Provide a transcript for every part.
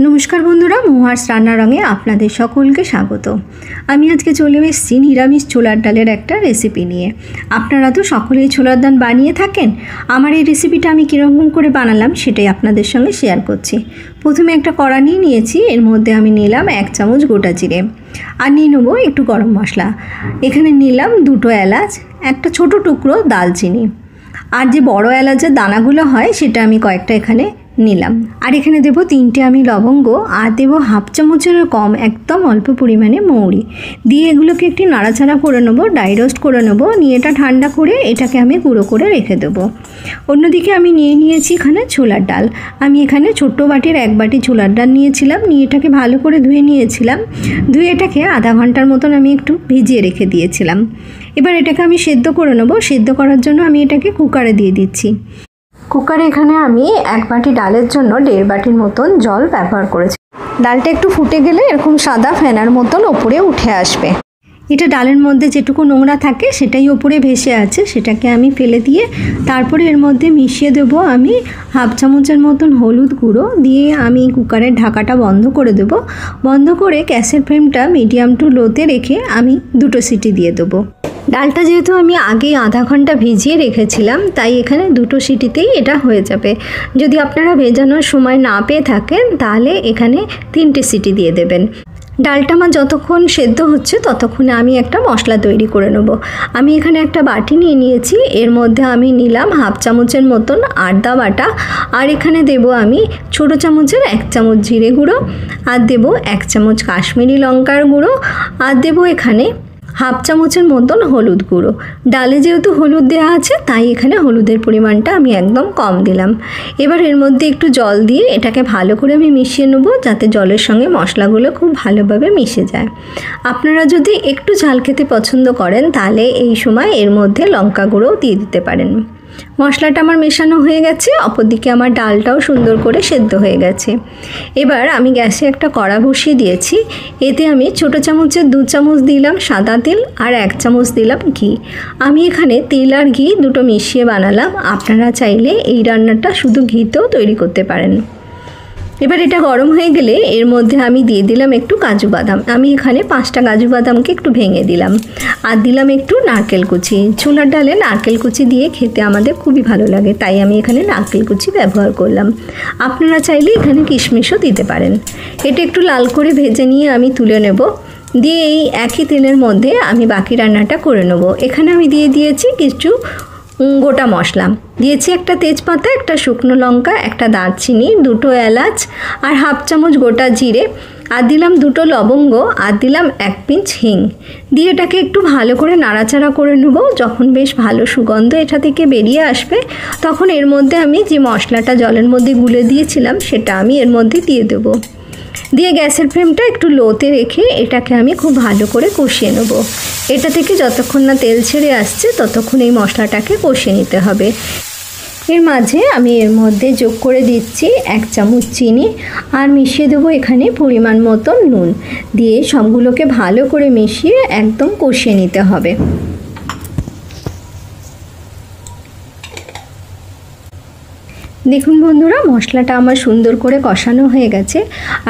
নমস্কার বন্ধুরা, মহুয়ার্স রান্নারঙে আপনাদের সকলকে স্বাগত। আমি আজকে চলে এসেছি নিরামিষ ছোলার ডালের একটা রেসিপি নিয়ে। আপনারা তো সকলেই ছোলার ডাল বানিয়ে থাকেন। আমার এই রেসিপিটা আমি কীরকম করে বানালাম সেটাই আপনাদের সঙ্গে শেয়ার করছি। প্রথমে একটা কড়া নিয়েছি, এর মধ্যে আমি নিলাম 1 চামচ গোটা জিরে, আর নিয়ে নেবো একটু গরম মশলা। এখানে নিলাম 2টো এলাচ, একটা ছোট টুকরো দালচিনি, আর যে বড় এলাচের দানাগুলো হয় সেটা আমি কয়েকটা এখানে নিলাম। আর এখানে দেবো 3টে আমি লবঙ্গ, আর দেবো 1/2 চামচেরও কম একদম অল্প পরিমাণে মৌরি দিয়ে এগুলোকে একটু নাড়াচাড়া করে নেবো, ড্রাই রোস্ট করে নেবো। নিয়ে এটা ঠান্ডা করে এটাকে আমি গুঁড়ো করে রেখে দেবো। অন্যদিকে আমি নিয়েছি এখানে ছোলার ডাল। আমি এখানে ছোট্ট বাটির 1 বাটি ছোলার ডাল নিয়েছিলাম, নিয়ে এটাকে ভালো করে ধুয়ে নিয়েছিলাম। ধুয়ে এটাকে আধা ঘন্টার মতন আমি একটু ভিজিয়ে রেখে দিয়েছিলাম। এবার এটাকে আমি সেদ্ধ করে নেবো। সেদ্ধ করার জন্য আমি এটাকে কুকারে দিয়ে দিচ্ছি। কুকারে এখানে আমি 1 বাটি ডালের জন্য 1.5 বাটির মতন জল ব্যবহার করেছি। ডালটা একটু ফুটে গেলে এরকম সাদা ফেনার মতন ওপরে উঠে আসবে। এটা ডালের মধ্যে যেটুকু নোংরা থাকে সেটাই ওপরে ভেসে আছে, সেটাকে আমি ফেলে দিয়ে তারপরে এর মধ্যে মিশিয়ে দেবো আমি 1/2 চামচের মতন হলুদ গুঁড়ো দিয়ে আমি কুকারের ঢাকাটা বন্ধ করে দেবো। বন্ধ করে গ্যাসের ফ্লেমটা মিডিয়াম টু লোতে রেখে আমি 2টো সিটি দিয়ে দেবো। ডালটা যেহেতু আমি আগে আধা ঘন্টা ভিজিয়ে রেখেছিলাম, তাই এখানে 2টো সিটিতেই এটা হয়ে যাবে। যদি আপনারা ভেজানোর সময় না পেয়ে থাকেন তাহলে এখানে 3টে সিটি দিয়ে দেবেন। ডালটা আমার যতক্ষণ সেদ্ধ হচ্ছে ততক্ষণে আমি একটা মশলা তৈরি করে নেব। আমি এখানে একটা বাটি নিয়েছি, এর মধ্যে আমি নিলাম 1/2 চামচের মতন আদা বাটা, আর এখানে দেব আমি ছোট চামচের 1 চামচ জিরে গুঁড়ো, আর দেব 1 চামচ কাশ্মীরি লঙ্কার গুঁড়ো, আর দেব এখানে 1/2 চামচের মতন হলুদ গুঁড়ো। ডালে যেহেতু হলুদ দেওয়া আছে তাই এখানে হলুদের পরিমাণটা আমি একদম কম দিলাম। এবার এর মধ্যে একটু জল দিয়ে এটাকে ভালো করে আমি মিশিয়ে নেব, যাতে জলের সঙ্গে মশলাগুলো খুব ভালোভাবে মিশে যায়। আপনারা যদি একটু ঝাল খেতে পছন্দ করেন তাহলে এই সময় এর মধ্যে লঙ্কা গুঁড়োও দিয়ে দিতে পারেন। মশলাটা আমার মেশানো হয়ে গেছে, অপরদিকে আমার ডালটাও সুন্দর করে সেদ্ধ হয়ে গেছে। এবার আমি গ্যাসে একটা কড়া বসিয়ে দিয়েছি। এতে আমি ছোটো চামচের 2 চামচ দিলাম সাদা তেল, আর 1 চামচ দিলাম ঘি। আমি এখানে তেল আর ঘি দুটো মিশিয়ে বানালাম। আপনারা চাইলে এই রান্নাটা শুধু ঘিতেও তৈরি করতে পারেন। এবার এটা গরম হয়ে গেলে এর মধ্যে আমি দিয়ে দিলাম একটু কাজু বাদাম। আমি এখানে 5টা কাজু বাদামকে একটু ভেঙে দিলাম, আর দিলাম একটু নারকেল কুচি। ছোলার ডালে নারকেল কুচি দিয়ে খেতে আমাদের খুবই ভালো লাগে, তাই আমি এখানে নারকেল কুচি ব্যবহার করলাম। আপনারা চাইলে এখানে কিশমিশও দিতে পারেন। এটা একটু লাল করে ভেজে নিয়ে আমি তুলে নেব। দিয়ে এই একই তেলের মধ্যে আমি বাকি রান্নাটা করে নেব। এখানে আমি দিয়ে দিয়েছি কিছু গোটা মশলা, দিয়েছি একটা তেজপাতা, একটা শুকনো লঙ্কা, একটা দারচিনি, 2টো এলাচ, আর 1/2 চামচ গোটা জিরে, আর দিলাম 2টো লবঙ্গ, আর দিলাম 1 পিঞ্চ হিং। দিয়ে এটাকে একটু ভালো করে নাড়াচাড়া করে নেব। যখন বেশ ভালো সুগন্ধ এটা থেকে বেরিয়ে আসবে তখন এর মধ্যে আমি যে মশলাটা জলের মধ্যে গুলে দিয়েছিলাম সেটা আমি এর মধ্যে দিয়ে দেবো। দিয়ে গ্যাসের ফ্লেমটা একটু লোতে রেখে এটাকে আমি খুব ভালো করে কষিয়ে নেব। এটা থেকে যতক্ষণ না তেল ছেড়ে আসছে ততক্ষণ এই মশলাটাকে কষিয়ে নিতে হবে। এর মাঝে আমি এর মধ্যে যোগ করে দিচ্ছি 1 চামচ চিনি, আর মিশিয়ে দেবো এখানে পরিমাণ মতো নুন। দিয়ে সবগুলোকে ভালো করে মিশিয়ে একদম কষিয়ে নিতে হবে। দেখুন বন্ধুরা, মশলাটা আমার সুন্দর করে কষানো হয়ে গেছে,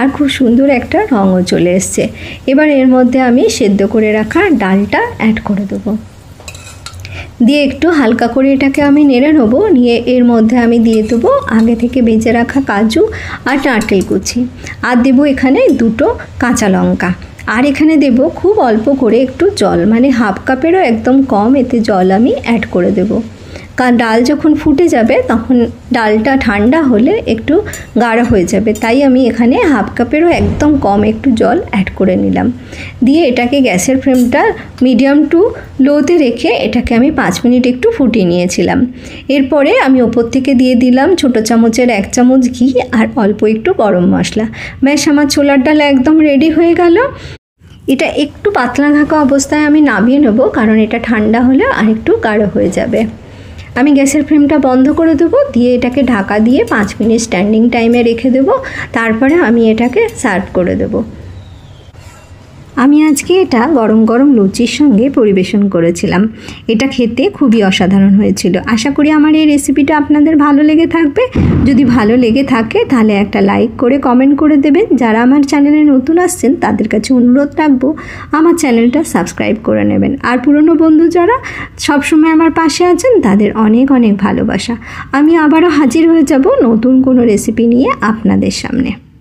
আর খুব সুন্দর একটা রঙও চলে এসছে। এবার এর মধ্যে আমি সেদ্ধ করে রাখা ডালটা অ্যাড করে দেবো। দিয়ে একটু হালকা করে এটাকে আমি নেড়ে নেবো। নিয়ে এর মধ্যে আমি দিয়ে দেবো আগে থেকে বেজে রাখা কাজু আর নারকেল কুচি, আর দেবো এখানে 2টো কাঁচা লঙ্কা, আর এখানে দেব খুব অল্প করে একটু জল, মানে 1/2 কাপেরও একদম কম এতে জল আমি অ্যাড করে দেবো। কারণ ডাল যখন ফুটে যাবে তখন ডালটা ঠান্ডা হলে একটু গাঢ় হয়ে যাবে, তাই আমি এখানে 1/2 কাপেরও একদম কম একটু জল অ্যাড করে নিলাম। দিয়ে এটাকে গ্যাসের ফ্লেমটা মিডিয়াম টু লোতে রেখে এটাকে আমি 5 মিনিট একটু ফুটিয়ে নিয়েছিলাম। এরপরে আমি ওপর থেকে দিয়ে দিলাম ছোটো চামচের 1 চামচ ঘি, আর অল্প একটু গরম মশলা। ব্যাস, আমার ছোলার ডাল একদম রেডি হয়ে গেল। এটা একটু পাতলা থাকা অবস্থায় আমি নামিয়ে নেব, কারণ এটা ঠান্ডা হলে আর একটু গাঢ় হয়ে যাবে। আমি গ্যাসের ফ্লেমটা বন্ধ করে দেবো। দিয়ে এটাকে ঢাকা দিয়ে 5 মিনিট স্ট্যান্ডিং টাইমে রেখে দেবো। তারপরে আমি এটাকে সার্ভ করে দেবো। আমি আজকে এটা গরম গরম লুচির সঙ্গে পরিবেশন করেছিলাম। এটা খেতে খুবই অসাধারণ হয়েছিল। আশা করি আমার এই রেসিপিটা আপনাদের ভালো লেগে থাকবে। যদি ভালো লেগে থাকে তাহলে একটা লাইক করে কমেন্ট করে দেবেন। যারা আমার চ্যানেলে নতুন আসছেন তাদের কাছে অনুরোধ রাখবো আমার চ্যানেলটা সাবস্ক্রাইব করে নেবেন। আর পুরনো বন্ধু যারা সবসময় আমার পাশে আছেন তাদের অনেক অনেক ভালোবাসা। আমি আবারও হাজির হয়ে যাব নতুন কোনো রেসিপি নিয়ে আপনাদের সামনে।